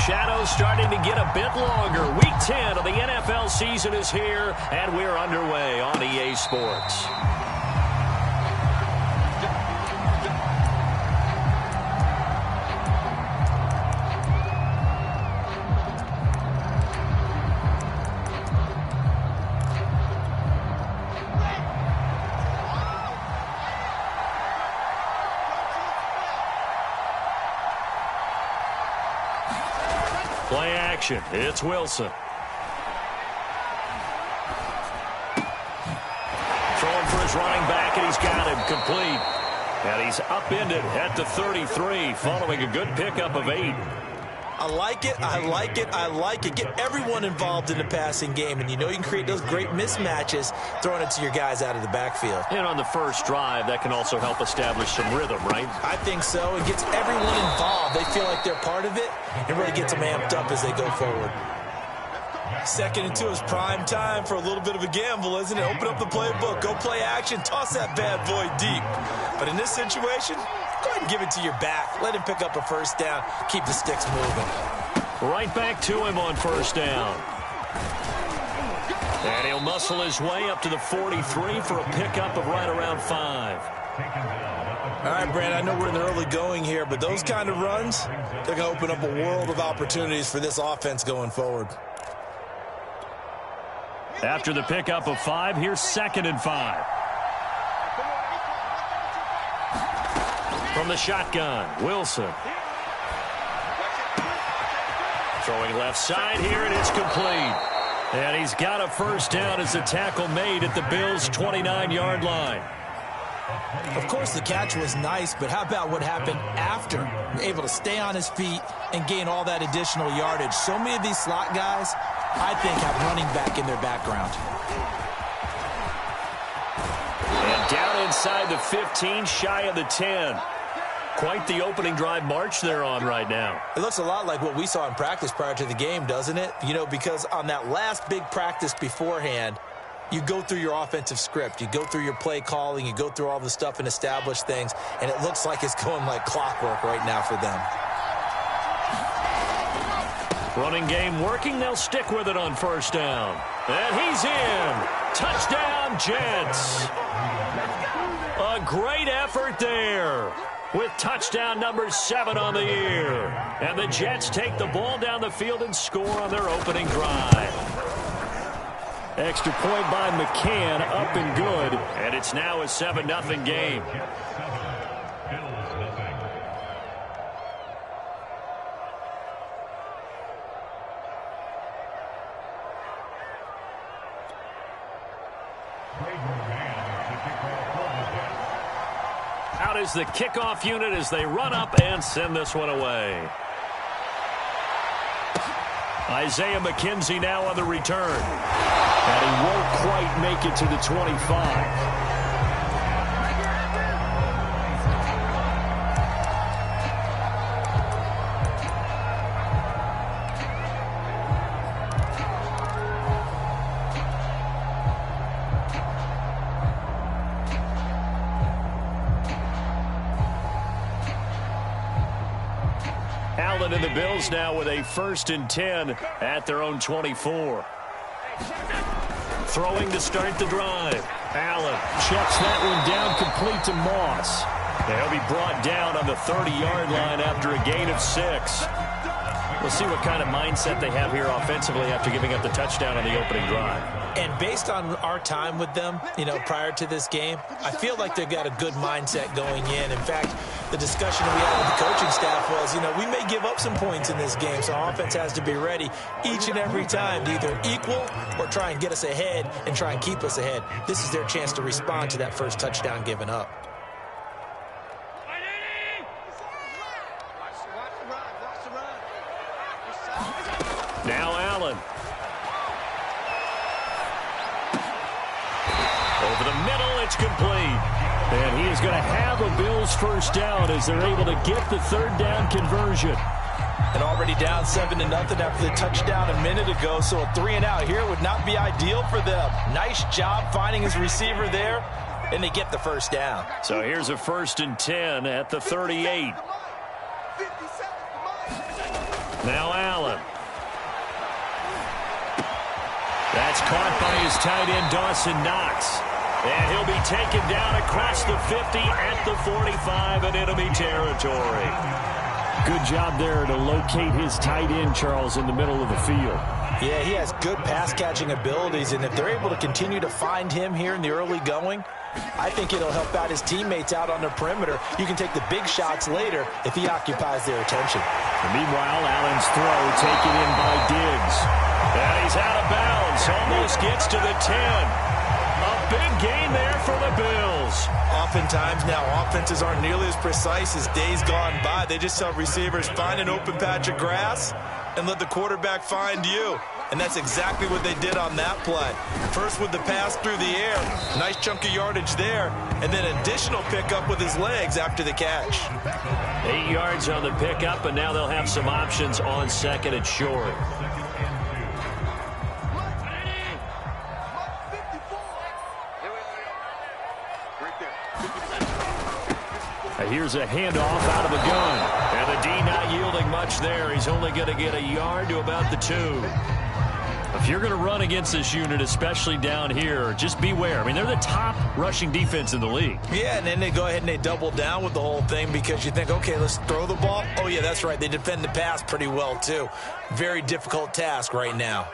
shadows starting to get a bit longer. Week 10 of the NFL season is here, and we're underway on EA Sports. Play action. It's Wilson. Throwing for his running back, and he's got him complete. And he's upended at the 33 following a good pickup of 8. I like it, I like it, I like it. Get everyone involved in the passing game, and you know you can create those great mismatches throwing it to your guys out of the backfield. And on the first drive, that can also help establish some rhythm, right? I think so. It gets everyone involved. They feel like they're part of it, and really gets them amped up as they go forward. 2nd and 2 is prime time for a little bit of a gamble, isn't it? Open up the playbook, go play action, toss that bad boy deep. But in this situation, go ahead and give it to your back. Let him pick up a first down. Keep the sticks moving. Right back to him on first down. And he'll muscle his way up to the 43 for a pickup of right around 5. All right, Brand, I know we're in the early going here, but those kind of runs, they're going to open up a world of opportunities for this offense going forward. After the pickup of 5, here's 2nd and 5. From the shotgun, Wilson. Throwing left side here, and it's complete. And he's got a first down as the tackle made at the Bills' 29-yard line. Of course, the catch was nice, but how about what happened after? Able to stay on his feet and gain all that additional yardage. So many of these slot guys, I think, have running back in their background. And down inside the 15, shy of the 10. Quite the opening drive march they're on right now. It looks a lot like what we saw in practice prior to the game, doesn't it? You know, because on that last big practice beforehand, you go through your offensive script, you go through your play calling, you go through all the stuff and establish things, and it looks like it's going like clockwork right now for them. Running game working, they'll stick with it on first down. And he's in. Touchdown, Jets. A great effort there, with touchdown number 7 on the year. And the Jets take the ball down the field and score on their opening drive. Extra point by McCann, up and good. And it's now a 7-0 game. Out is the kickoff unit as they run up and send this one away. Isaiah McKenzie now on the return. And he won't quite make it to the 25. Allen and the Bills now with a 1st and 10 at their own 24. Throwing to start the drive. Allen checks that one down complete to Moss. He'll be brought down on the 30-yard line after a gain of 6. We'll see what kind of mindset they have here offensively after giving up the touchdown on the opening drive. And based on our time with them, you know, prior to this game, I feel like they've got a good mindset going in. In fact, the discussion we had with the coaching staff was, you know, we may give up some points in this game, so our offense has to be ready each and every time to either equal or try and get us ahead and try and keep us ahead. This is their chance to respond to that first touchdown given up. Now Allen. Over the middle, it's complete. And he is going to have a Bills first down as they're able to get the 3rd down conversion. And already down 7-0 after the touchdown a minute ago, so a 3-and-out here would not be ideal for them. Nice job finding his receiver there, and they get the first down. So here's a 1st and 10 at the 38. Now Allen. That's caught by his tight end, Dawson Knox. And he'll be taken down across the 50 at the 45 in enemy territory. Good job there to locate his tight end, Charles, in the middle of the field. Yeah, he has good pass-catching abilities, and if they're able to continue to find him here in the early going, I think it'll help out his teammates out on the perimeter. You can take the big shots later if he occupies their attention. And meanwhile, Allen's throw taken in by Diggs. And he's out of bounds. Almost gets to the 10. A big gain there for the Bills. Oftentimes now, offenses aren't nearly as precise as days gone by. They just tell receivers, find an open patch of grass and let the quarterback find you. And that's exactly what they did on that play. First with the pass through the air. Nice chunk of yardage there. And then additional pickup with his legs after the catch. 8 yards on the pickup, and now they'll have some options on second and short. Here's a handoff out of the gun. And the D not yielding much there. He's only going to get a yard to about the 2. If you're going to run against this unit, especially down here, just beware. I mean, they're the top rushing defense in the league. Yeah, and then they go ahead and they double down with the whole thing because you think, okay, let's throw the ball. Oh, yeah, that's right. They defend the pass pretty well, too. Very difficult task right now.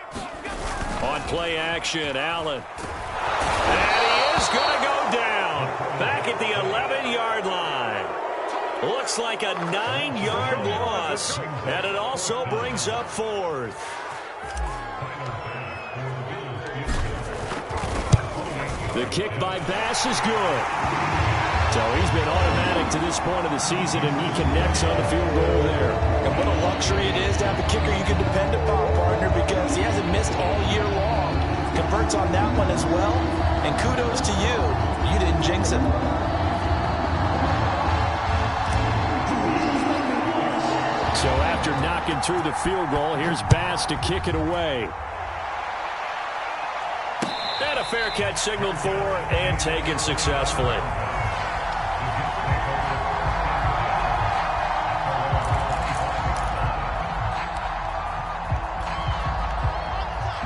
On play action, Allen. And he is going to go down. Back at the 11-yard line. Looks like a 9-yard loss. And it also brings up 4th. The kick by Bass is good. So he's been automatic to this point of the season, and he connects on the field goal there. And what a luxury it is to have a kicker you can depend upon, partner, because he hasn't missed all year long. Converts on that one as well. And kudos to you. You didn't jinx him. So after knocking through the field goal, here's Bass to kick it away. And a fair catch signaled for and taken successfully.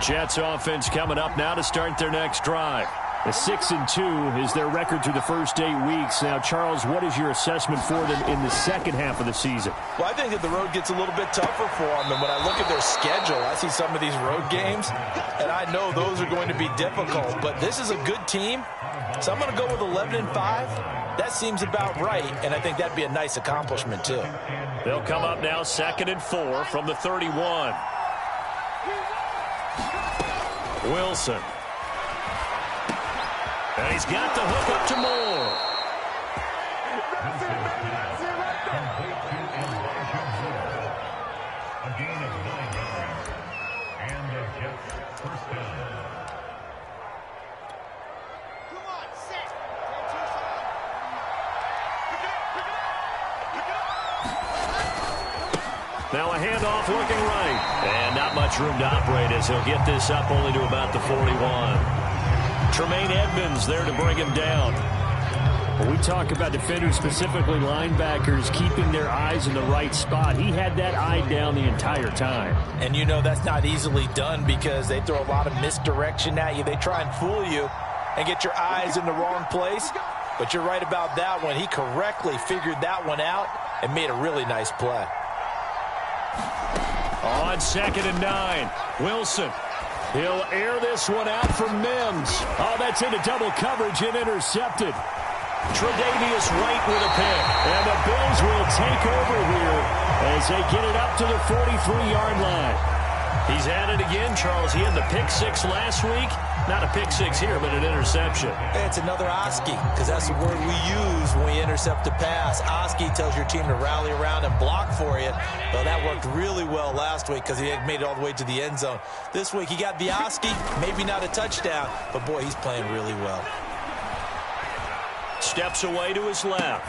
Jets offense coming up now to start their next drive. A 6-2 is their record through the first 8 weeks. Now, Charles, what is your assessment for them in the second half of the season? Well, I think that the road gets a little bit tougher for them. And when I look at their schedule, I see some of these road games, and I know those are going to be difficult. But this is a good team, so I'm going to go with 11-5. That seems about right, and I think that'd be a nice accomplishment, too. They'll come up now 2nd and 4 from the 31. Wilson. And he's got the hook up to Moore. A gain of 9 yards. And the Jets first down. Come on, set. Now a handoff looking right. And not much room to operate as he'll get this up only to about the 41. Tremaine Edmonds there to bring him down. When we talk about defenders, specifically linebackers, keeping their eyes in the right spot, he had that eye down the entire time. And you know that's not easily done because they throw a lot of misdirection at you. They try and fool you and get your eyes in the wrong place. But you're right about that one. He correctly figured that one out and made a really nice play. On 2nd and 9, Wilson. He'll air this one out for Mims. Oh, that's into double coverage and intercepted. Tre'Davious White with a pick. And the Bills will take over here as they get it up to the 43-yard line. He's at it again, Charles. He had the pick 6 last week. Not a pick 6 here, but an interception. It's another Oski, because that's the word we use when we intercept a pass. Oski tells your team to rally around and block for you. Well, that worked really well last week because he had made it all the way to the end zone. This week, he got the Oski, maybe not a touchdown, but boy, he's playing really well. Steps away to his left.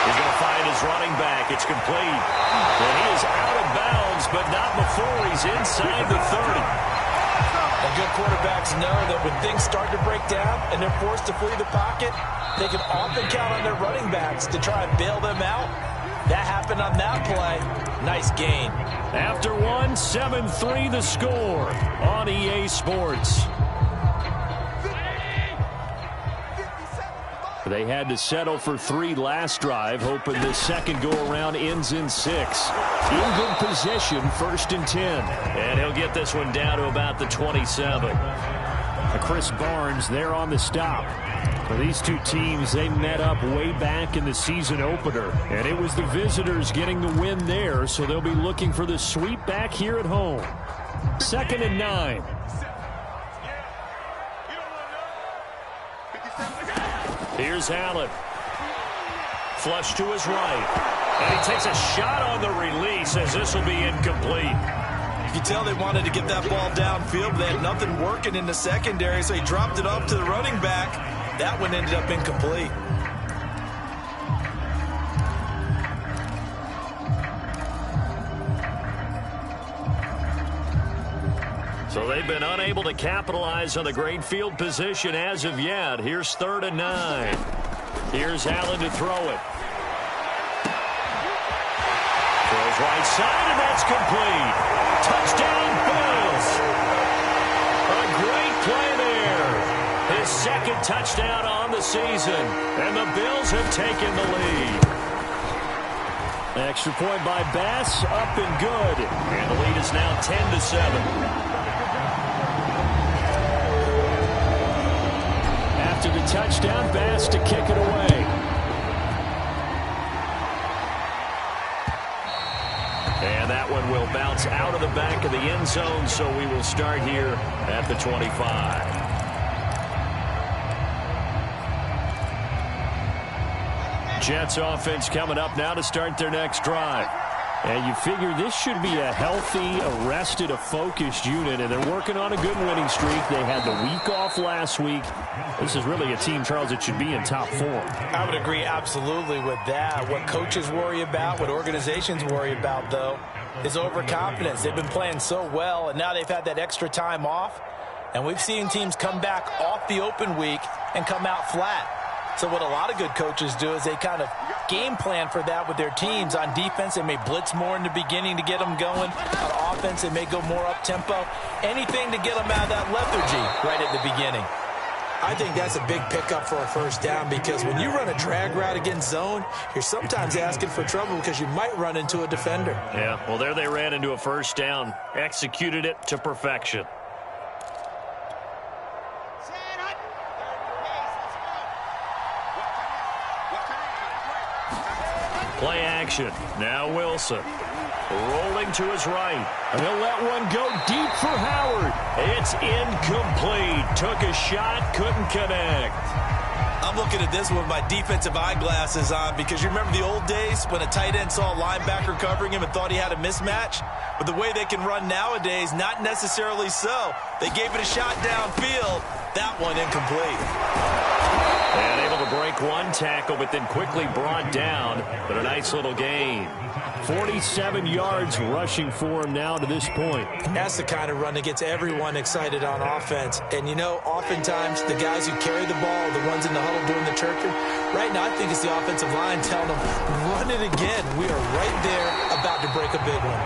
He's going to find his running back. It's complete. And he is out of bounds, but not before he's inside the 30. And good quarterbacks know that when things start to break down and they're forced to flee the pocket, they can often count on their running backs to try and bail them out. That happened on that play. Nice gain. After one, 7-3 the score on EA Sports. They had to settle for 3 last drive, hoping this second go-around ends in 6. In good position, 1st and 10. And he'll get this one down to about the 27. Chris Barnes there on the stop. For these two teams, they met up way back in the season opener. And it was the visitors getting the win there, so they'll be looking for the sweep back here at home. 2nd and 9. Here's Allen. Flush to his right. And he takes a shot on the release as this will be incomplete. You can tell they wanted to get that ball downfield, but they had nothing working in the secondary, so he dropped it off to the running back. That one ended up incomplete. So they've been unable to capitalize on the great field position as of yet. Here's 3rd and 9. Here's Allen to throw it. Throws right side, and that's complete. Touchdown, Bills. A great play there. His 2nd touchdown on the season, and the Bills have taken the lead. Extra point by Bass, up and good. And the lead is now 10-7. After the touchdown, Bass to kick it away. And that one will bounce out of the back of the end zone, so we will start here at the 25. Jets offense coming up now to start their next drive. And you figure this should be a healthy, arrested, a focused unit, and they're working on a good winning streak. They had the week off last week. This is really a team, Charles, that should be in top form. I would agree absolutely with that. What coaches worry about, what organizations worry about, though, is overconfidence. They've been playing so well, and now they've had that extra time off. And we've seen teams come back off the open week and come out flat. So what a lot of good coaches do is they kind of game plan for that with their teams. On defense, they may blitz more in the beginning to get them going. On offense, they may go more up-tempo. Anything to get them out of that lethargy right at the beginning. I think that's a big pickup for a first down because when you run a drag route against zone, you're sometimes asking for trouble because you might run into a defender. Yeah, well, there they ran into a first down, executed it to perfection. Play action. Now Wilson. Rolling to his right. And he'll let one go deep for Howard. It's incomplete. Took a shot, couldn't connect. I'm looking at this with my defensive eyeglasses on because you remember the old days when a tight end saw a linebacker covering him and thought he had a mismatch? But the way they can run nowadays, not necessarily so. They gave it a shot downfield. That one incomplete. And able to break one tackle, but then quickly brought down. But a nice little gain. 47 yards rushing for him now to this point. That's the kind of run that gets everyone excited on offense. And, you know, oftentimes the guys who carry the ball, the ones in the huddle doing the chirping, right now I think it's the offensive line telling them, run it again. We are right there about to break a big one.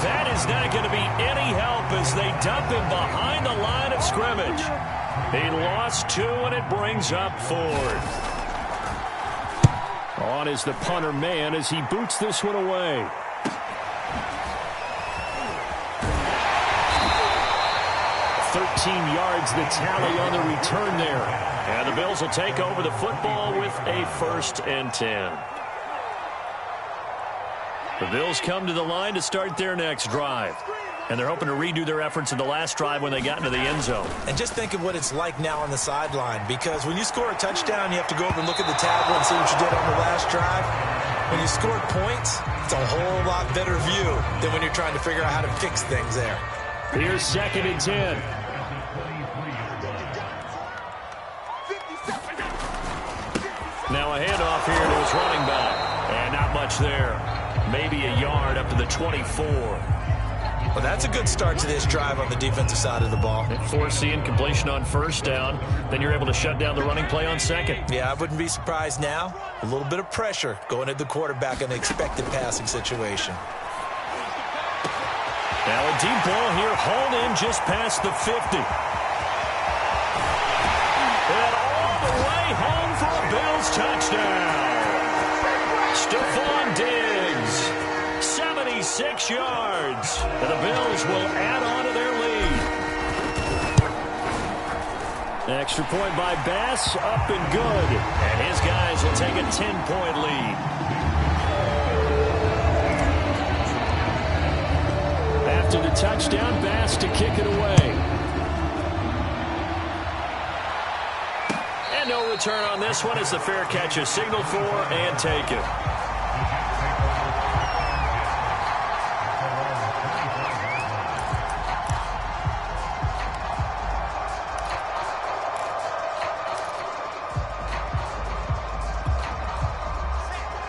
That is not going to be any help as they dump him behind the line of scrimmage. He lost 2, and it brings up 4th. On is the punter man as he boots this one away. Yards the tally on the return there. And the Bills will take over the football with a 1st and 10. The Bills come to the line to start their next drive. And they're hoping to redo their efforts in the last drive when they got into the end zone. And just think of what it's like now on the sideline. Because when you score a touchdown, you have to go over and look at the tablet and see what you did on the last drive. When you scored points, it's a whole lot better view than when you're trying to figure out how to fix things there. Here's 2nd and 10. Now a handoff here to his running back. And not much there. Maybe a yard up to the 24. Well, that's a good start to this drive on the defensive side of the ball. Force the incompletion on first down. Then you're able to shut down the running play on second. Yeah, I wouldn't be surprised now. A little bit of pressure going at the quarterback in an expected passing situation. Now a deep ball here, hauled in just past the 50. And all the way home for a Bills touchdown. Stephon Diggs, 76 yards. And the Bills will add on to their lead. Extra point by Bass, up and good. And his guys will take a 10-point lead. After the touchdown, Bass to kick it away. And no return on this one as the fair catch is signaled for and taken.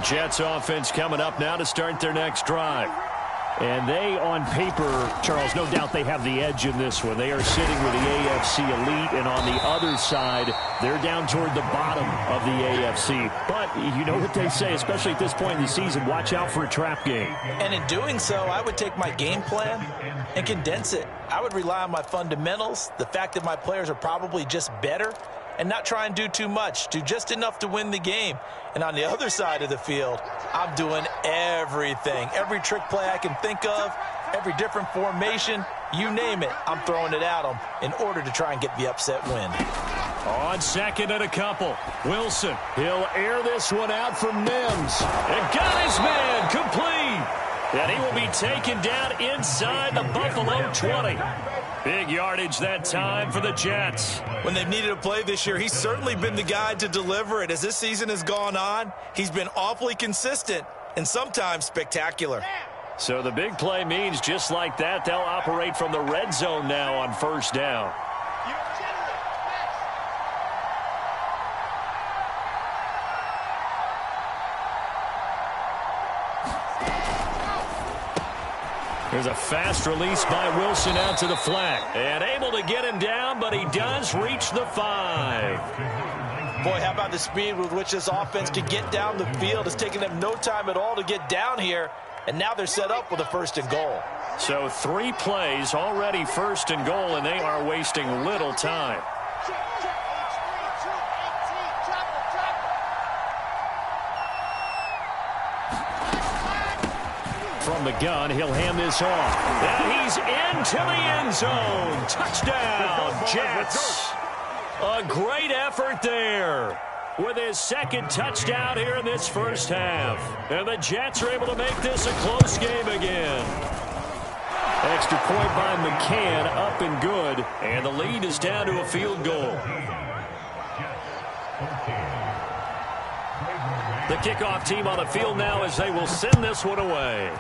Jets offense coming up now to start their next drive. And they, on paper, Charles, no doubt they have the edge in this one. They are sitting with the AFC elite, and on the other side, they're down toward the bottom of the AFC. But you know what they say, especially at this point in the season, watch out for a trap game. And in doing so, I would take my game plan and condense it. I would rely on my fundamentals, the fact that my players are probably just better, and not try and do too much, do just enough to win the game. And on the other side of the field, I'm doing everything. Every trick play I can think of, every different formation, you name it, I'm throwing it at them in order to try and get the upset win. On second and a couple, Wilson, he'll air this one out for Mims. And got his man complete. And he will be taken down inside the Buffalo 20. Big yardage that time for the Jets. When they've needed a play this year, he's certainly been the guy to deliver it. As this season has gone on, he's been awfully consistent and sometimes spectacular. So the big play means just like that, they'll operate from the red zone now on first down. There's a fast release by Wilson out to the flat. And able to get him down, but he does reach the 5. Boy, how about the speed with which this offense can get down the field? It's taken them no time at all to get down here. And now they're set up with a 1st and goal. So 3 plays already 1st and goal, and they are wasting little time. From the gun, he'll hand this off. And he's into the end zone. Touchdown, Jets. A great effort there with his 2nd touchdown here in this first half. And the Jets are able to make this a close game again. Extra point by McCann, up and good. And the lead is down to a field goal. The kickoff team on the field now as they will send this one away.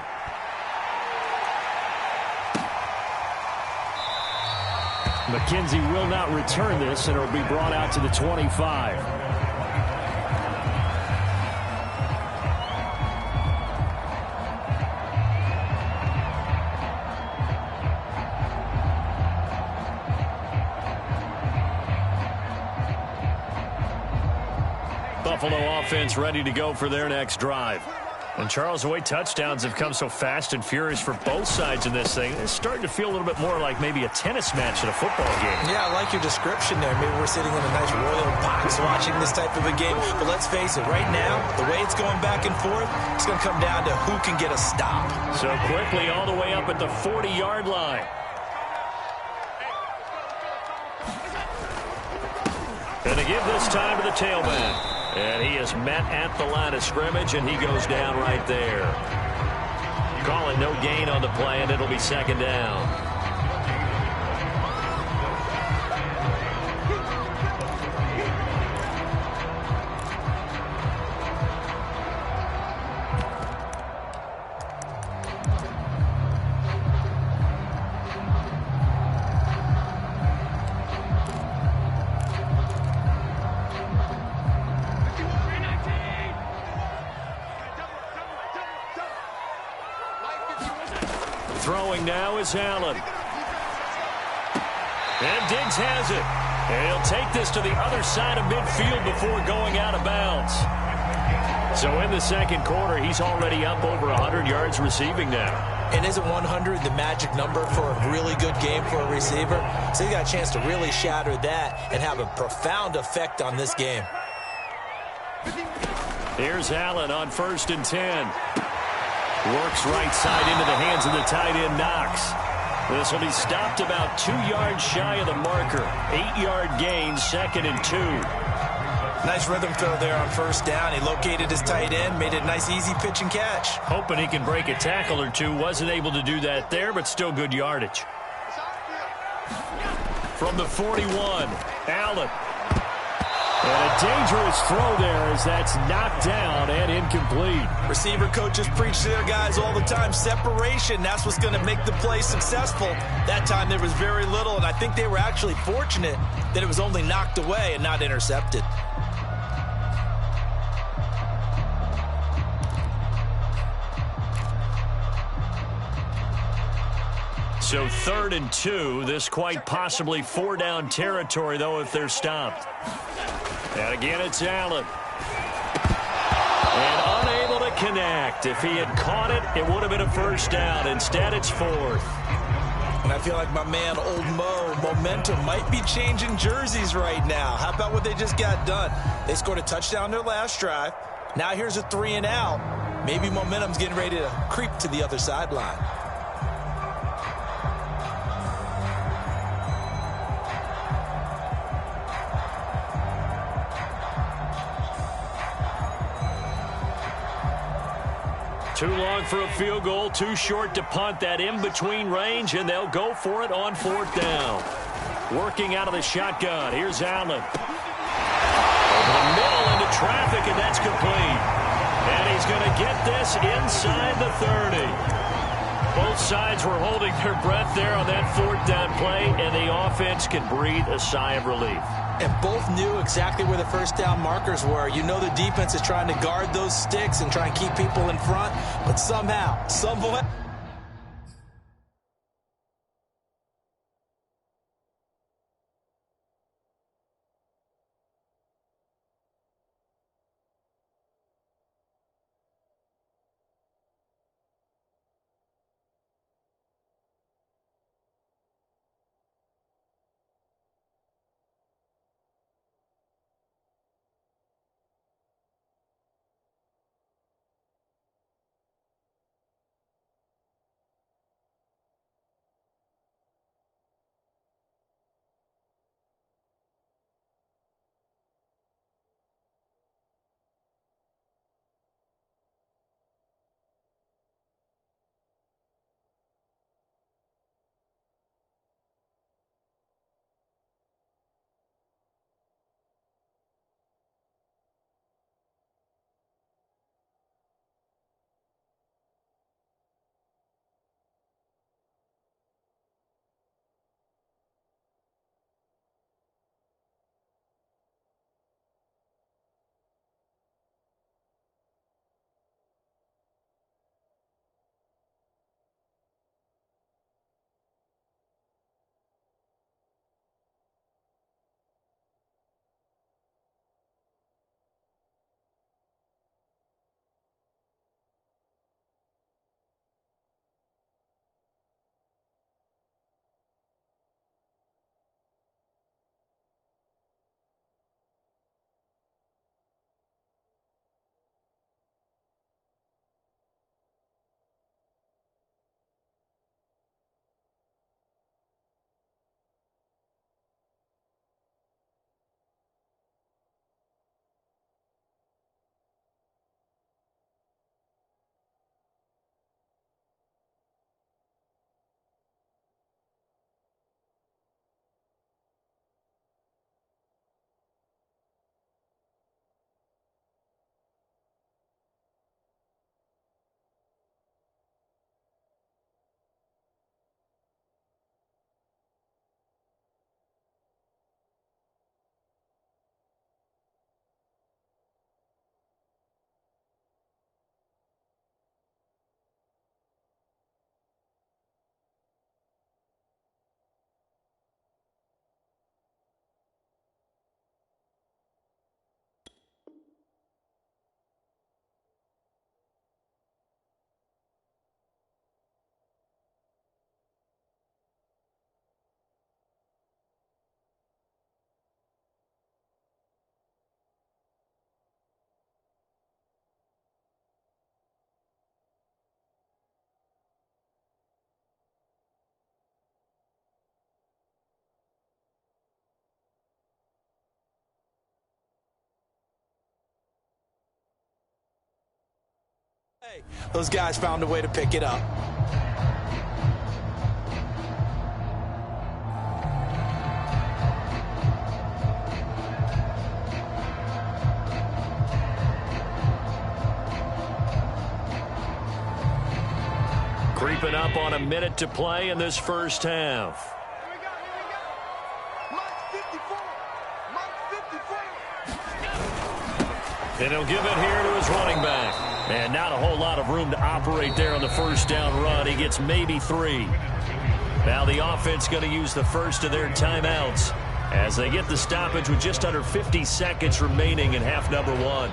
McKenzie will not return this, and it will be brought out to the 25. Buffalo offense ready to go for their next drive. And Charles, the way touchdowns have come so fast and furious for both sides in this thing, it's starting to feel a little bit more like maybe a tennis match in a football game. Yeah, I like your description there. Maybe we're sitting in a nice royal box watching this type of a game. But let's face it, right now, the way it's going back and forth, it's going to come down to who can get a stop. So quickly all the way up at the 40-yard line. And they give this time to the tailback. And he is met at the line of scrimmage, and he goes down right there. Call it no gain on the play, and it'll be 2nd down. Throwing now is Allen. And Diggs has it. And he'll take this to the other side of midfield before going out of bounds. So in the second quarter, he's already up over 100 yards receiving now. And isn't 100 the magic number for a really good game for a receiver? So he got a chance to really shatter that and have a profound effect on this game. Here's Allen on 1st and 10. Works right side into the hands of the tight end Knox. This will be stopped about 2 yards shy of the marker. 8-yard gain, 2nd and 2. Nice rhythm throw there on 1st down. He located his tight end, made it a nice, easy pitch and catch. Hoping he can break a tackle or two. Wasn't able to do that there, but still good yardage. From the 41, Allen. And a dangerous throw there as that's knocked down and incomplete. Receiver coaches preach to their guys all the time. Separation, that's what's going to make the play successful. That time there was very little, and I think they were actually fortunate that it was only knocked away and not intercepted. So 3rd and 2. This quite possibly 4-down territory, though, if they're stopped. And again, it's Allen. And unable to connect. If he had caught it, it would have been a 1st down. Instead, it's 4th. And I feel like my man, Old Mo, momentum might be changing jerseys right now. How about what they just got done? They scored a touchdown their last drive. Now here's a 3 and out. Maybe momentum's getting ready to creep to the other sideline. Too long for a field goal, too short to punt. That in-between range, and they'll go for it on 4th down. Working out of the shotgun. Here's Allen. Over the middle into traffic, and that's complete. And he's going to get this inside the 30. Both sides were holding their breath there on that 4th down play, and the offense can breathe a sigh of relief. And both knew exactly where the 1st down markers were. You know the defense is trying to guard those sticks and try and keep people in front, but somehow, somewhat. Hey, those guys found a way to pick it up. Creeping up on a minute to play in this first half. Here we go. Mark 54. Mark 54. And he'll give it here to his running back. And not a whole lot of room to operate there on the first down run. He gets maybe 3. Now the offense going to use the first of their timeouts as they get the stoppage with just under 50 seconds remaining in half number 1.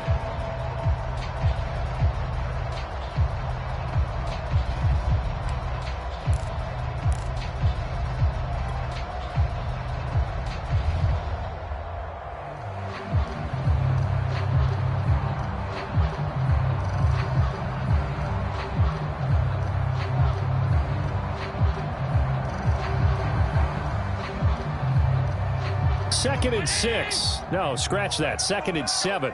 Second and 6. No, scratch that. Second and 7.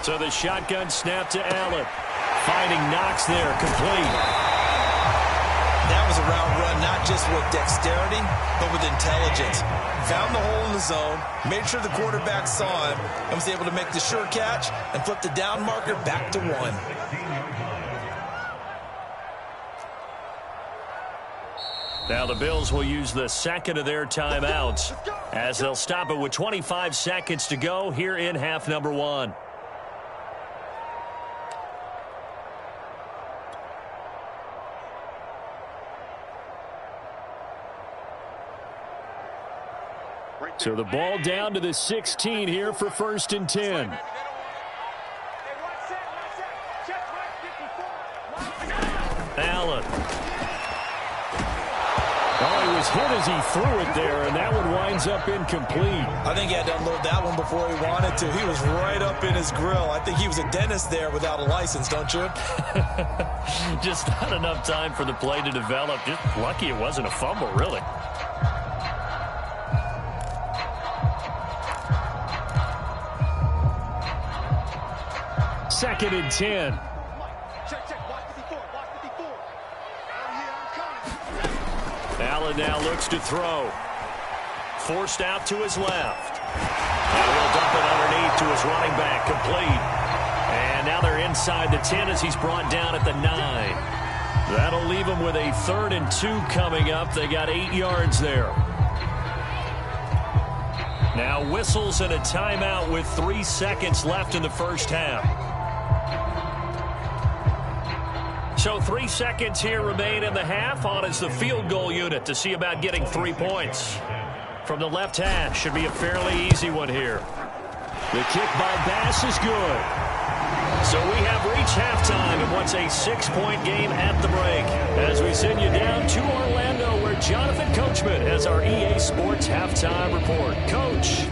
So the shotgun snap to Allen. Finding Knox there, complete. That was a route run, not just with dexterity, but with intelligence. Found the hole in the zone, made sure the quarterback saw him, and was able to make the sure catch and flip the down marker back to 1. Now the Bills will use the second of their timeouts as they'll stop it with 25 seconds to go here in half number 1. So the ball down to the 16 here for first and 10. Allen. Oh, he was hit as he threw it there, and that one winds up incomplete. I think he had to unload that one before he wanted to. He was right up in his grill. I think he was a dentist there without a license, don't you? Just not enough time for the play to develop. Just lucky it wasn't a fumble, really. Second and 10. Check. Watch 54. Watch 54. Oh, yeah, I'm coming. Allen now looks to throw. Forced out to his left. And he'll dump it underneath to his running back, complete. And now they're inside the 10 as he's brought down at the 9. That'll leave him with a 3rd and 2 coming up. They got 8 yards there. Now whistles and a timeout with 3 seconds left in the first half. So 3 seconds here remain in the half. On is the field goal unit to see about getting 3 points. From the left hash, should be a fairly easy one here. The kick by Bass is good. So we have reached halftime in what's a 6-point game at the break. As we send you down to Orlando, where Jonathan Coachman has our EA Sports halftime report. Coach.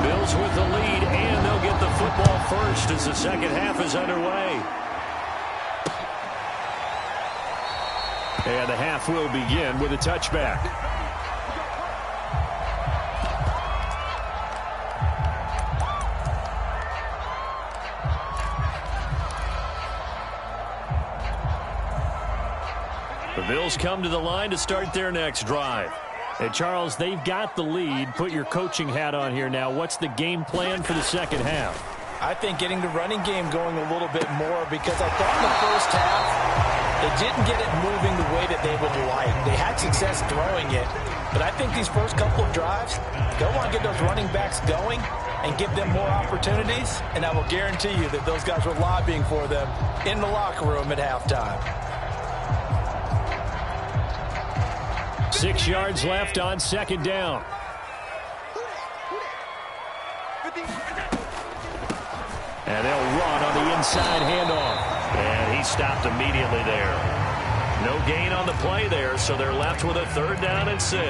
Bills with the lead, and they'll get the football first as the second half is underway. And the half will begin with a touchback. The Bills come to the line to start their next drive. And, Charles, they've got the lead. Put your coaching hat on here now. What's the game plan for the second half? I think getting the running game going a little bit more, because I thought in the first half they didn't get it moving the way that they would like. They had success throwing it, but I think these first couple of drives, they'll want to get those running backs going and give them more opportunities, and I will guarantee you that those guys were lobbying for them in the locker room at halftime. 6 yards left on second down. And they'll run on the inside handoff. And he stopped immediately there. No gain on the play there, so they're left with a 3rd down and 6.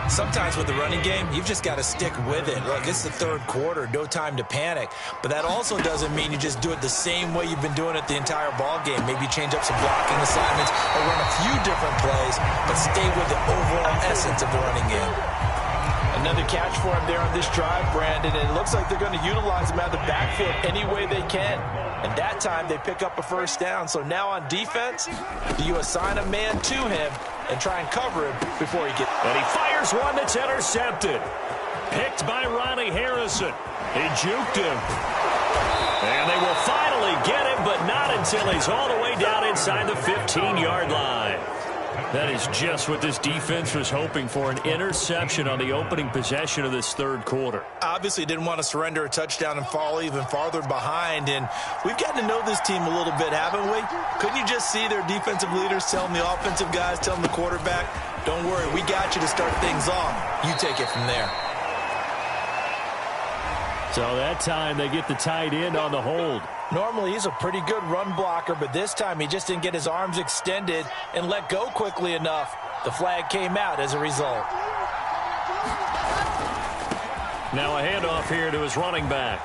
Sometimes with the running game, you've just got to stick with it. Look, it's the 3rd quarter, no time to panic. But that also doesn't mean you just do it the same way you've been doing it the entire ball game. Maybe change up some blocking assignments or run a few different plays, but stay with the overall essence of the running game. Another catch for him there on this drive, Brandon, and it looks like they're going to utilize him out of the backfield any way they can. And that time they pick up a first down. So now on defense, do you assign a man to him and try and cover him before he gets... And he fires one that's intercepted. Picked by Ronnie Harrison. He juked him. And they will finally get him, but not until he's all the way down inside the 15-yard line. That is just what this defense was hoping for, an interception on the opening possession of this third quarter. Obviously didn't want to surrender a touchdown and fall even farther behind, and we've gotten to know this team a little bit, haven't we? Couldn't you just see their defensive leaders telling the offensive guys, telling the quarterback, don't worry, we got you to start things off. You take it from there. So that time they get the tight end on the hold. Normally he's a pretty good run blocker, but this time he just didn't get his arms extended and let go quickly enough. The flag came out as a result. Now a handoff here to his running back.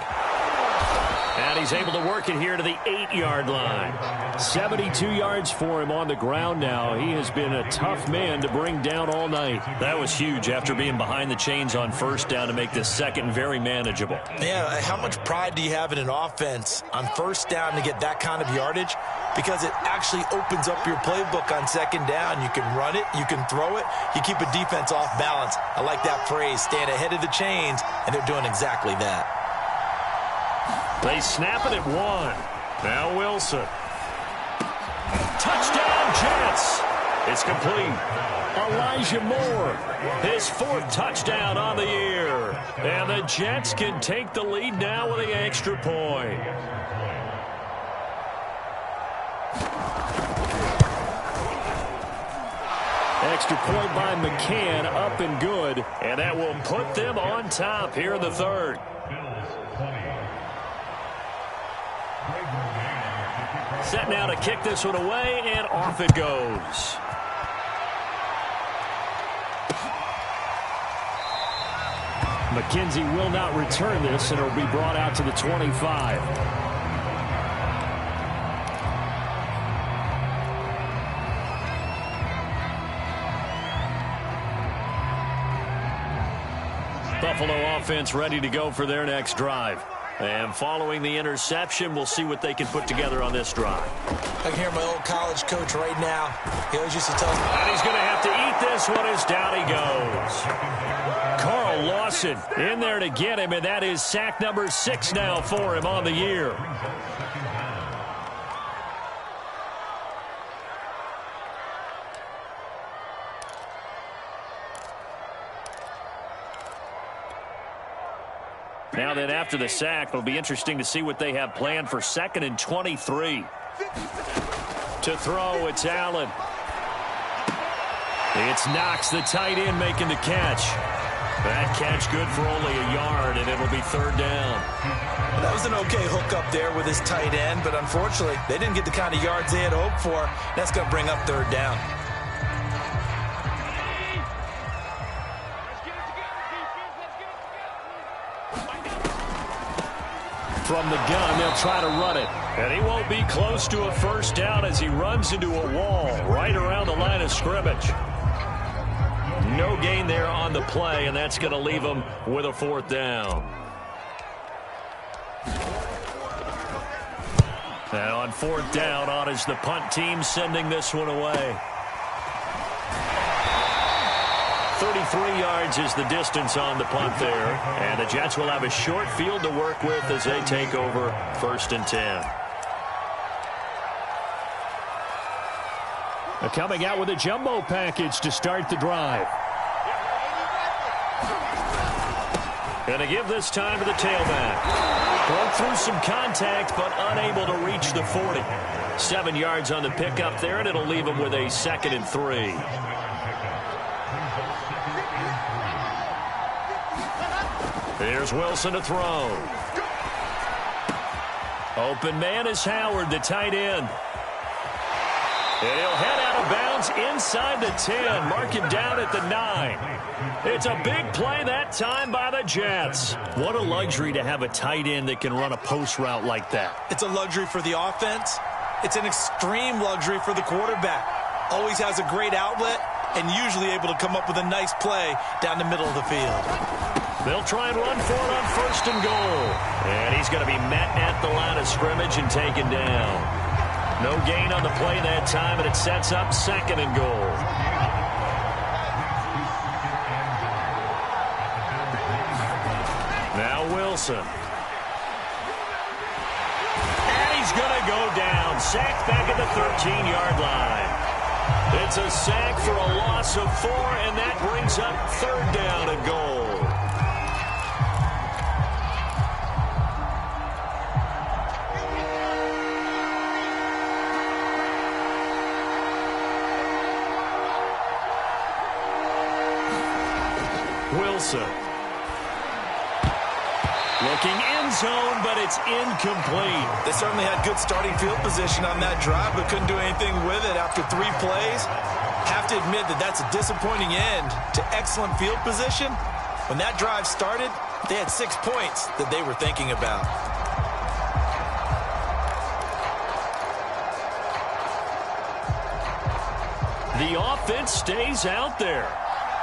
And he's able to work it here to the 8-yard line. 72 yards for him on the ground now. He has been a tough man to bring down all night. That was huge after being behind the chains on first down to make this second very manageable. Yeah, how much pride do you have in an offense on first down to get that kind of yardage? Because it actually opens up your playbook on second down. You can run it, you can throw it, you keep a defense off balance. I like that phrase, staying ahead of the chains, and they're doing exactly that. They snap it at 1. Now Wilson. Touchdown, Jets. It's complete. Elijah Moore. His 4th touchdown on the year. And the Jets can take the lead now with the extra point. Extra point by McCann, up and good. And that will put them on top here in the third. Set now to kick this one away, and off it goes. McKenzie will not return this, and it will be brought out to the 25. Buffalo offense ready to go for their next drive. And following the interception, we'll see what they can put together on this drive. I can hear my old college coach right now. He always used to tell me. And he's going to have to eat this one as down he goes. Carl Lawson in there to get him, and that is sack number 6 now for him on the year. Now then, after the sack, it'll be interesting to see what they have planned for 2nd and 23. To throw, it's Allen. It's Knox, the tight end, making the catch. That catch good for only a yard, and it'll be 3rd down. That was an okay hook up there with his tight end, but unfortunately, they didn't get the kind of yards they had hoped for. That's going to bring up 3rd down. From the gun, they'll try to run it. And he won't be close to a first down as he runs into a wall right around the line of scrimmage. No gain there on the play, and that's going to leave him with a 4th down. And on 4th down, on is the punt team sending this one away. 33 yards is the distance on the punt there. And the Jets will have a short field to work with as they take over 1st and 10. Coming out with a jumbo package to start the drive. Going to give this time to the tailback. Broke through some contact, but unable to reach the 40. 7 yards on the pickup there, and it'll leave him with a 2nd and 3. Here's Wilson to throw. Open man is Howard, the tight end. And he'll head out of bounds inside the 10. Mark him down at the 9. It's a big play that time by the Jets. What a luxury to have a tight end that can run a post route like that. It's a luxury for the offense. It's an extreme luxury for the quarterback. Always has a great outlet and usually able to come up with a nice play down the middle of the field. They'll try and run for it on 1st and goal. And he's going to be met at the line of scrimmage and taken down. No gain on the play that time, and it sets up 2nd and goal. Now Wilson. And he's going to go down. Sacked back at the 13-yard line. It's a sack for a loss of 4, and that brings up 3rd down and goal. Wilson. Looking end zone, but it's incomplete. They certainly had good starting field position on that drive, but couldn't do anything with it after 3 plays. Have to admit that that's a disappointing end to excellent field position. When that drive started, they had 6 points that they were thinking about. The offense stays out there.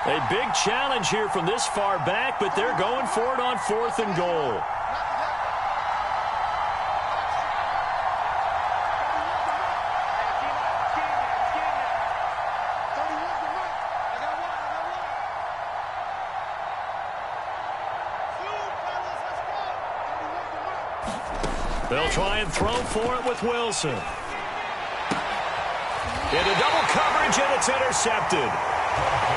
A big challenge here from this far back, but they're going for it on 4th and goal. They'll try and throw for it with Wilson. Into double coverage, and it's intercepted.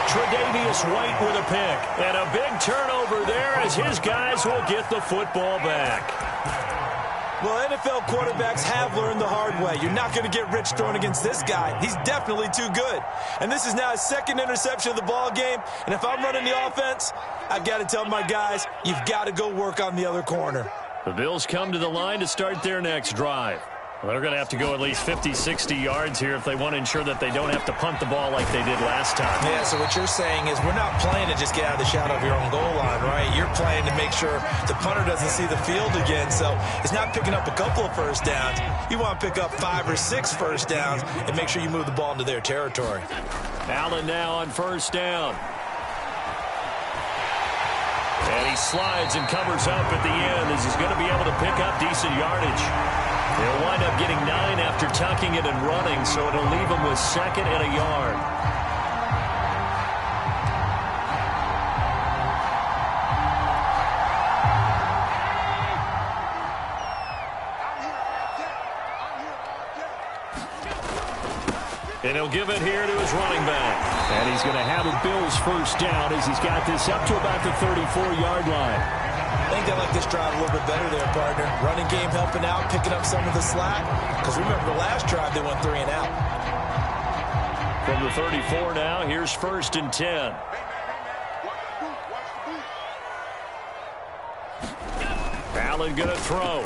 Tre'Davious White with a pick. And a big turnover there as his guys will get the football back. Well, NFL quarterbacks have learned the hard way. You're not going to get rich throwing against this guy. He's definitely too good. And this is now his 2nd interception of the ball game. And if I'm running the offense, I've got to tell my guys, you've got to go work on the other corner. The Bills come to the line to start their next drive. Well, they're going to have to go at least 50, 60 yards here if they want to ensure that they don't have to punt the ball like they did last time. Yeah, so what you're saying is we're not playing to just get out of the shadow of your own goal line, right? You're playing to make sure the punter doesn't see the field again. So it's not picking up a couple of first downs. You want to pick up 5 or 6 first downs and make sure you move the ball into their territory. Allen now on 1st down. And he slides and covers up at the end as he's going to be able to pick up decent yardage. They'll wind up getting 9 after tucking it and running, so it'll leave them with 2nd and a yard. And he'll give it here to his running back. And he's going to have a Bills 1st down as he's got this up to about the 34-yard line. I think they like this drive a little bit better there, partner. Running game helping out, picking up some of the slack. Because remember, the last drive, they went 3 and out. From the 34 now, here's 1st and 10. Allen going to throw.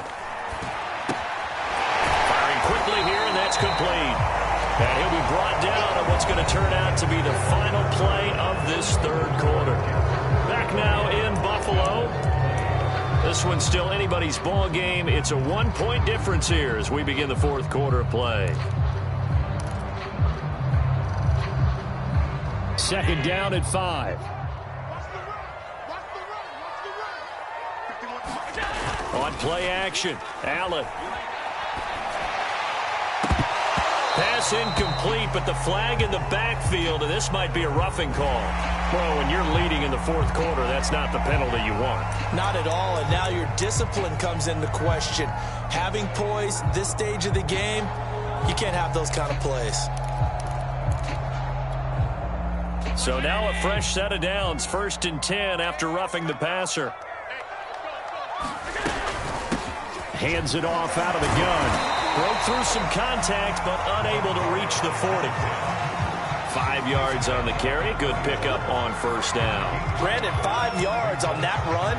Firing quickly here, and that's complete. And he'll be brought down on what's going to turn out to be the final play of this 3rd quarter. Back now in Buffalo. This one's still anybody's ball game. It's a 1-point difference here as we begin the 4th quarter of play. 2nd down at 5. On play action, Allen. Pass incomplete, but the flag in the backfield, and this might be a roughing call. Well, when you're leading in the 4th quarter, that's not the penalty you want. Not at all, and now your discipline comes into question. Having poise this stage of the game, you can't have those kind of plays. So now a fresh set of downs, 1st and 10 after roughing the passer. Hands it off out of the gun. Broke through some contact, but unable to reach the 40. 5 yards on the carry. Good pickup on 1st down. Brandon, 5 yards on that run.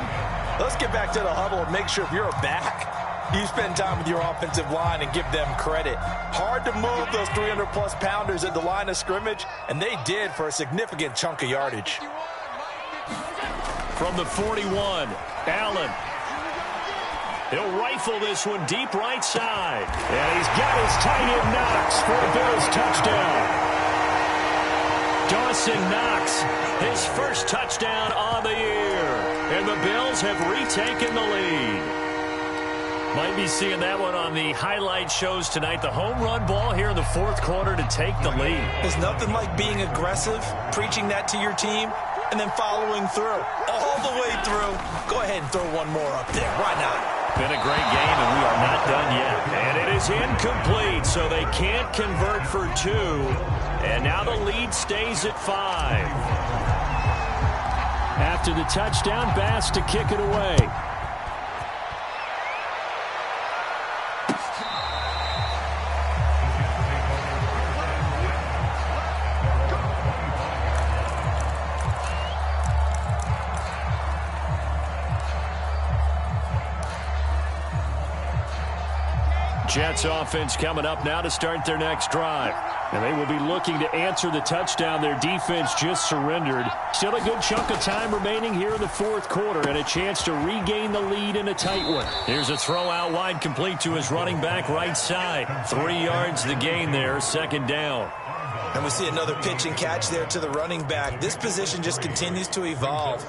Let's get back to the huddle and make sure if you're a back, you spend time with your offensive line and give them credit. Hard to move those 300-plus pounders at the line of scrimmage, and they did for a significant chunk of yardage. From the 41, Allen. He'll rifle this one deep right side. And he's got his tight end Knox for a Bills touchdown. Dawson Knox, his 1st touchdown on the year. And the Bills have retaken the lead. Might be seeing that one on the highlight shows tonight. The home run ball here in the fourth quarter to take the lead. There's nothing like being aggressive, preaching that to your team, and then following through. All the way through. Go ahead and throw one more up there. Why not? Been a great game, and we are not done yet. And it is incomplete, so they can't convert for two. And now the lead stays at 5. After the touchdown, Bass to kick it away. Jets offense coming up now to start their next drive. And they will be looking to answer the touchdown their defense just surrendered. Still a good chunk of time remaining here in the fourth quarter and a chance to regain the lead in a tight one. Here's a throw out wide, complete to his running back right side. 3 yards the gain there, second down. And we see another pitch and catch there to the running back. This position just continues to evolve.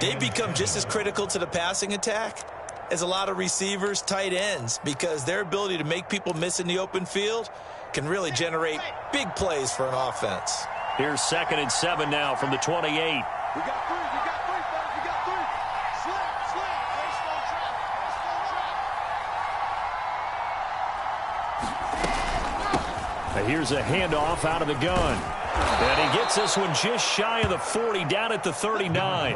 They've become just as critical to the passing attack as a lot of receivers, tight ends, because their ability to make people miss in the open field can really generate big plays for an offense. Here's 2nd and 7 now from the 28. We got 3, we got 3, fellas, we got 3. Slam, very small trap, very small trap. Here's a handoff out of the gun. And he gets this one just shy of the 40, down at the 39.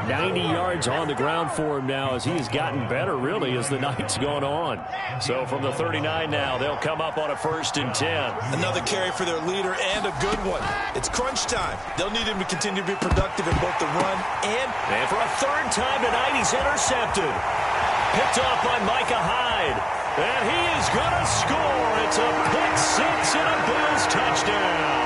90 yards on the ground for him now as he has gotten better, really, as the night's gone on. So from the 39 now, they'll come up on a 1st and 10. Another carry for their leader and a good one. It's crunch time. They'll need him to continue to be productive in both the run and... And for a 3rd time tonight, he's intercepted. Picked off by Micah Hyde. And he is going to score. It's a pick 6 and a Bills touchdown.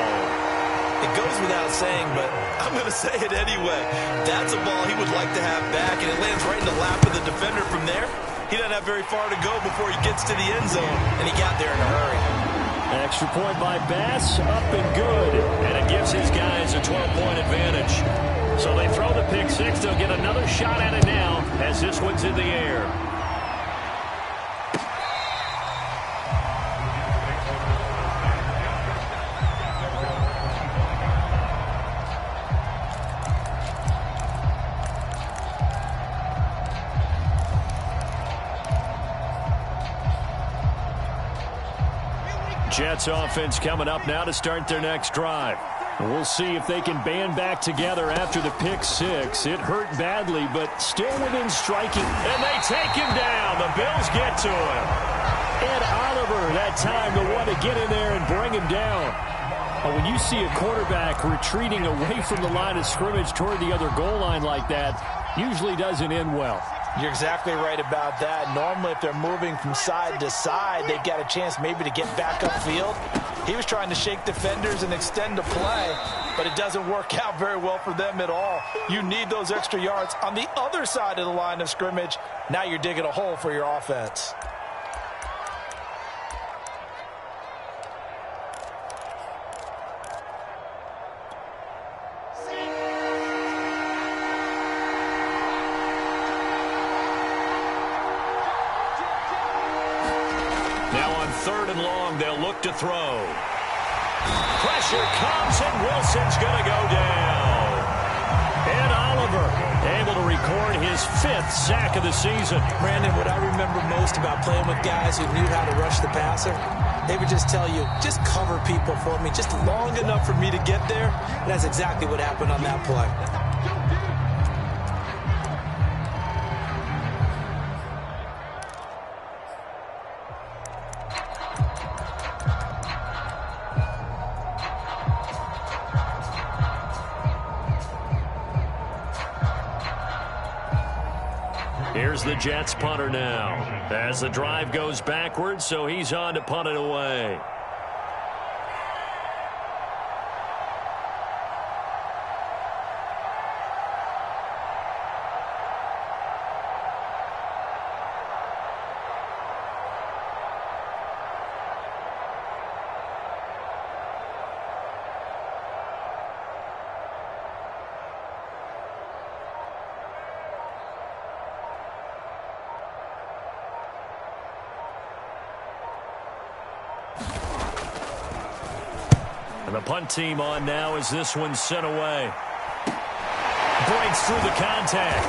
It goes without saying, but I'm going to say it anyway. That's a ball he would like to have back, and it lands right in the lap of the defender from there. He doesn't have very far to go before he gets to the end zone, and he got there in a hurry. Extra point by Bass, up and good. And it gives his guys a 12-point advantage. So they throw the pick 6. They'll get another shot at it now as this one's in the air. Jets offense coming up now to start their next drive. We'll see if they can band back together after the pick 6. It hurt badly, but still within striking. And they take him down. The Bills get to him. Ed Oliver, that time, the one to get in there and bring him down. When you see a quarterback retreating away from the line of scrimmage toward the other goal line like that, usually doesn't end well. You're exactly right about that. Normally, if they're moving from side to side, they've got a chance maybe to get back upfield. He was trying to shake defenders and extend the play, but it doesn't work out very well for them at all. You need those extra yards on the other side of the line of scrimmage. Now you're digging a hole for your offense. They'll look to throw. Pressure comes, and Wilson's going to go down. And Oliver able to record his 5th sack of the season. Brandon, what I remember most about playing with guys who knew how to rush the passer, they would just tell you, just cover people for me, just long enough for me to get there. And that's exactly what happened on that play. Here's the Jets punter now as the drive goes backwards, so he's on to punt it away. And the punt team on now as this one's sent away. Breaks through the contact.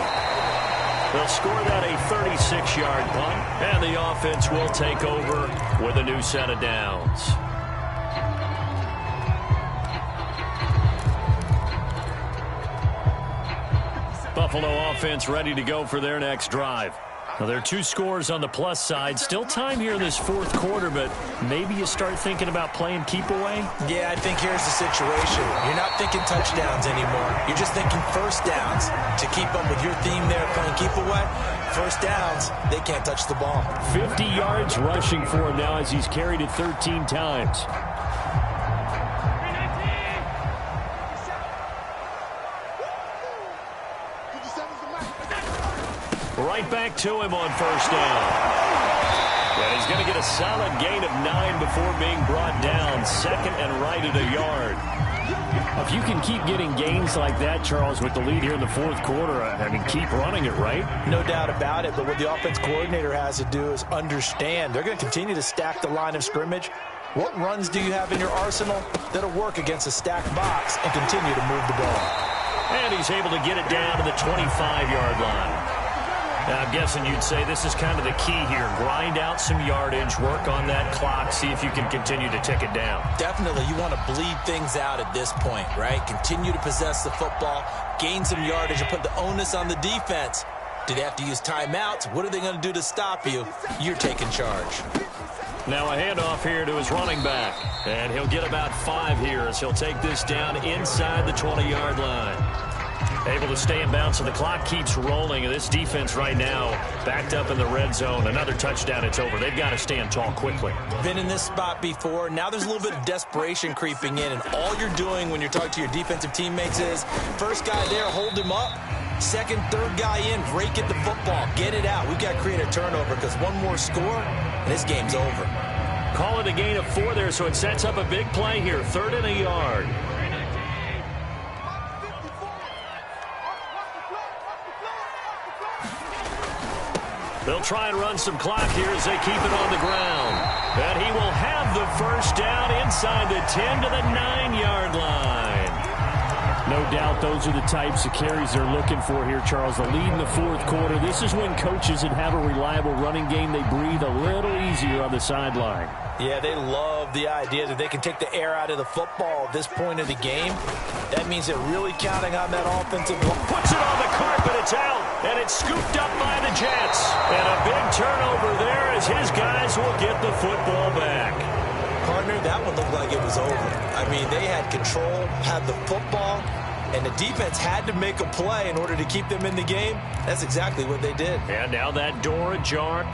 They'll score that a 36-yard punt, and the offense will take over with a new set of downs. Buffalo offense ready to go for their next drive. Now, there are 2 scores on the plus side. Still time here in this fourth quarter, but maybe you start thinking about playing keep away? Yeah, I think here's the situation. You're not thinking touchdowns anymore. You're just thinking first downs. To keep up with your theme there, playing keep away, first downs, they can't touch the ball. 50 yards rushing for him now as he's carried it 13 times. Right back to him on first down. And he's going to get a solid gain of 9 before being brought down. Second and right at a yard. If you can keep getting gains like that, Charles, with the lead here in the fourth quarter, I mean, keep running it, right? No doubt about it, but what the offense coordinator has to do is understand. They're going to continue to stack the line of scrimmage. What runs do you have in your arsenal that'll work against a stacked box and continue to move the ball? And he's able to get it down to the 25-yard line. Now, I'm guessing you'd say this is kind of the key here. Grind out some yardage, work on that clock, see if you can continue to tick it down. Definitely, you want to bleed things out at this point, right? Continue to possess the football, gain some yardage, and put the onus on the defense. Do they have to use timeouts? What are they going to do to stop you? You're taking charge. Now a handoff here to his running back. And he'll get about 5 here as he'll take this down inside the 20-yard line. Able to stay in bounds, so the clock keeps rolling. And this defense right now backed up in the red zone. Another touchdown, it's over. They've got to stand tall quickly. Been in this spot before. Now there's a little bit of desperation creeping in. And all you're doing when you're talking to your defensive teammates is, first guy there, hold him up. Second, third guy in, rake at the football. Get it out. We've got to create a turnover because one more score, and this game's over. Call it a gain of 4 there, so it sets up a big play here. 3rd and a yard. They'll try and run some clock here as they keep it on the ground. And he will have the first down inside the 10 to the 9-yard line. No doubt those are the types of carries they're looking for here, Charles. The lead in the fourth quarter. This is when coaches that have a reliable running game, they breathe a little easier on the sideline. Yeah, they love the idea that they can take the air out of the football at this point of the game. That means they're really counting on that offensive line. Puts it on the carpet, it's out, and it's scooped up by the Jets. And a big turnover there as his guys will get the football back. Partner, that one looked like it was over. I mean, they had control, had the football, and the defense had to make a play in order to keep them in the game. That's exactly what they did. And now that door ajar.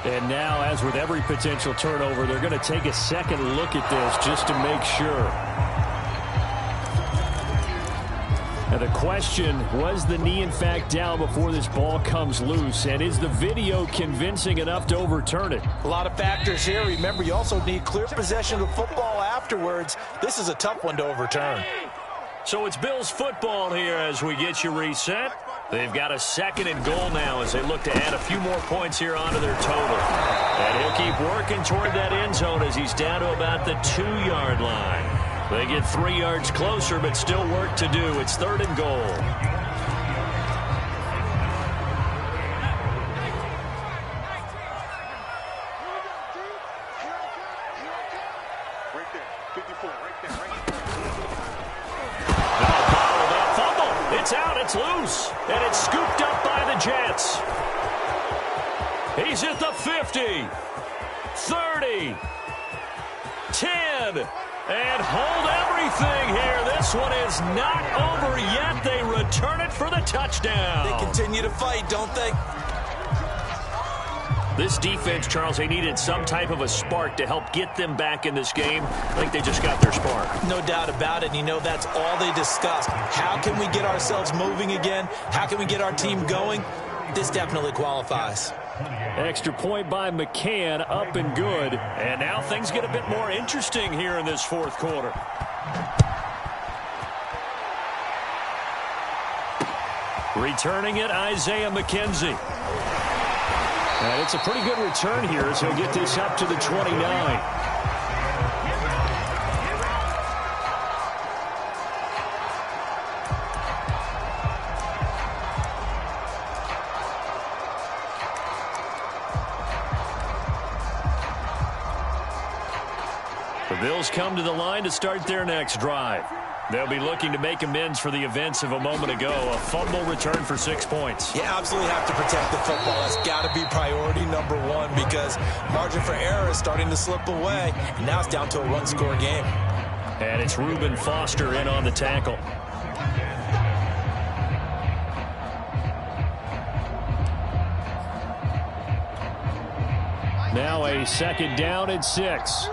And now, as with every potential turnover, they're going to take a second look at this just to make sure. Now the question, was the knee in fact down before this ball comes loose? And is the video convincing enough to overturn it? A lot of factors here. Remember, you also need clear possession of the football afterwards. This is a tough one to overturn. So it's Bills football here as we get you reset. They've got a 2nd and goal now as they look to add a few more points here onto their total. And he'll keep working toward that end zone as he's down to about the 2-yard line. They get 3 yards closer, but still work to do. It's 3rd and goal. Right there. 54, right there, right there. That fumble. It's out. It's loose. And it's scooped up by the Jets. He's at the 50. 30. 10. And hold everything here. This one is not over yet. They return it for the touchdown. They continue to fight, don't they? This defense, Charles, they needed some type of a spark to help get them back in this game. I think they just got their spark. No doubt about it. You know, that's all they discussed. How can we get ourselves moving again? How can we get our team going? This definitely qualifies. Extra point by McCann, up and good. And now things get a bit more interesting here in this fourth quarter. Returning it, Isaiah McKenzie. And it's a pretty good return here as he'll get this up to the 29. The Bills come to the line to start their next drive. They'll be looking to make amends for the events of a moment ago. A fumble return for 6 points. You absolutely have to protect the football. That's got to be priority number one because margin for error is starting to slip away. And now it's down to a one-score game. And it's Reuben Foster in on the tackle. Now a second down and 6.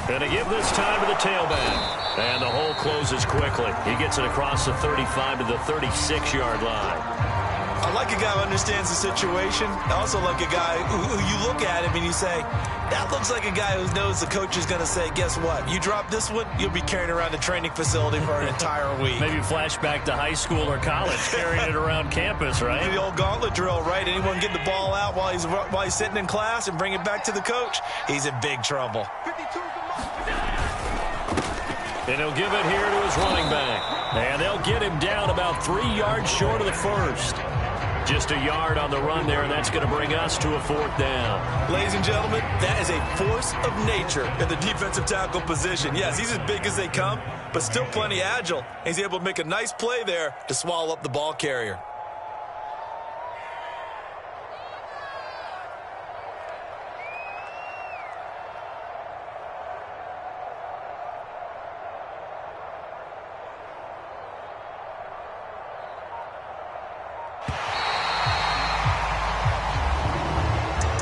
Going to give this time to the tailback. And the hole closes quickly. He gets it across the 35 to the 36-yard line. I like a guy who understands the situation. I also like a guy who you look at him and you say, that looks like a guy who knows the coach is going to say, guess what? You drop this one, you'll be carrying around the training facility for an entire week. Maybe flashback to high school or college, carrying it around campus, right? The old gauntlet drill, right? Anyone get the ball out while he's sitting in class and bring it back to the coach, he's in big trouble. 52's the mark. And he'll give it here to his running back. And they'll get him down about 3 yards short of the first. Just a yard on the run there, and that's going to bring us to a 4th down. Ladies and gentlemen, that is a force of nature in the defensive tackle position. Yes, he's as big as they come, but still plenty agile. He's able to make a nice play there to swallow up the ball carrier.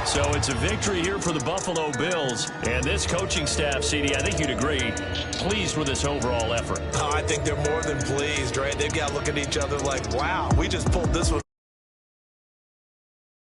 So it's a victory here for the Buffalo Bills. And this coaching staff, CD, I think you'd agree, pleased with this overall effort. Oh, I think they're more than pleased, right? They've got to look at each other like, wow, we just pulled this one